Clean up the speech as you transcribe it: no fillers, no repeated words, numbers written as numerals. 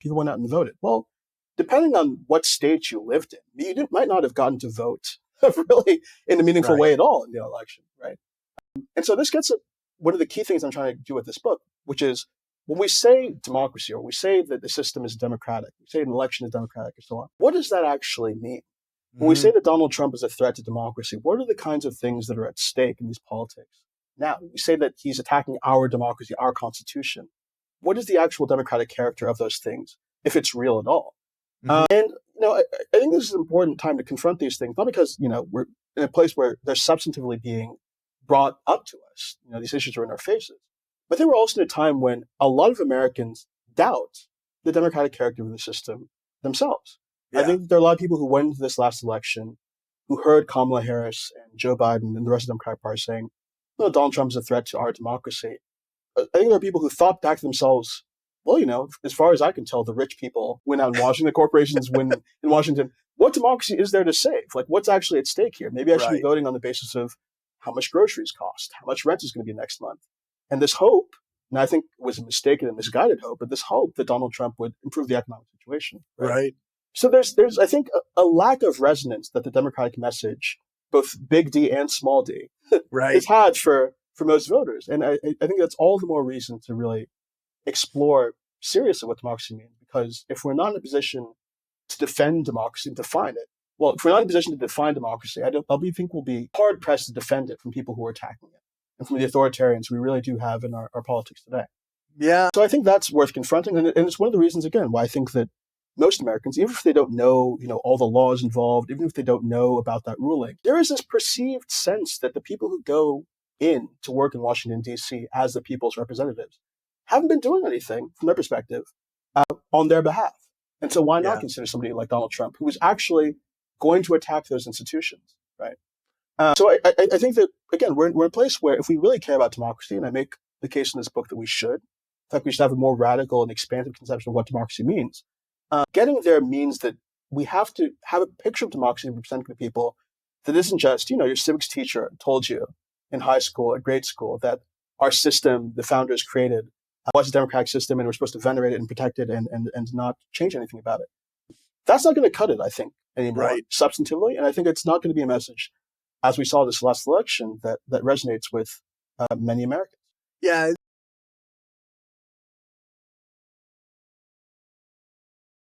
people went out and voted. Well, depending on what state you lived in, you might not have gotten to vote really in a meaningful way at all in the election, right? And so this gets at one of the key things I'm trying to do with this book, which is when we say democracy or we say that the system is democratic, we say an election is democratic and so on, what does that actually mean? When we say that Donald Trump is a threat to democracy, what are the kinds of things that are at stake in these politics? Now, we say that he's attacking our democracy, our constitution. What is the actual democratic character of those things, if it's real at all? And, I think this is an important time to confront these things, not because, we're in a place where they're substantively being brought up to us. These issues are in our faces. But they were also in a time when a lot of Americans doubt the democratic character of the system themselves. Yeah. I think there are a lot of people who went into this last election who heard Kamala Harris and Joe Biden and the rest of the Democratic Party saying, Donald Trump is a threat to our democracy. I think there are people who thought back to themselves, well, as far as I can tell, the rich people win out in Washington, the corporations win in Washington. What democracy is there to save? Like, what's actually at stake here? Maybe I should be voting on the basis of how much groceries cost, how much rent is going to be next month. And this hope, and I think it was a mistaken and misguided hope, but this hope that Donald Trump would improve the economic situation. Right. So there's I think, a lack of resonance that the Democratic message, both big D and small d, has had for most voters. And I think that's all the more reason to really explore seriously what democracy means. Because if we're not in a position to defend democracy and define it, well, if we're not in a position to define democracy, I think we'll be hard-pressed to defend it from people who are attacking it and from the authoritarians we really do have in our politics today. Yeah. So I think that's worth confronting. And it's one of the reasons, again, why I think that most Americans, even if they don't know, all the laws involved, even if they don't know about that ruling, there is this perceived sense that the people who go in to work in Washington, D.C. as the people's representatives haven't been doing anything, from their perspective, on their behalf. And so why not consider somebody like Donald Trump, who is actually going to attack those institutions, right? So I think that, again, we're in a place where if we really care about democracy, and I make the case in this book that we should, in fact, we should have a more radical and expansive conception of what democracy means. Getting there means that we have to have a picture of democracy representing the people that isn't just, your civics teacher told you in high school or grade school that our system, the founders created, was a democratic system and we're supposed to venerate it and protect it and not change anything about it. That's not going to cut it, I think, anymore, substantively. And I think it's not going to be a message, as we saw this last election, that resonates with many Americans. Yeah,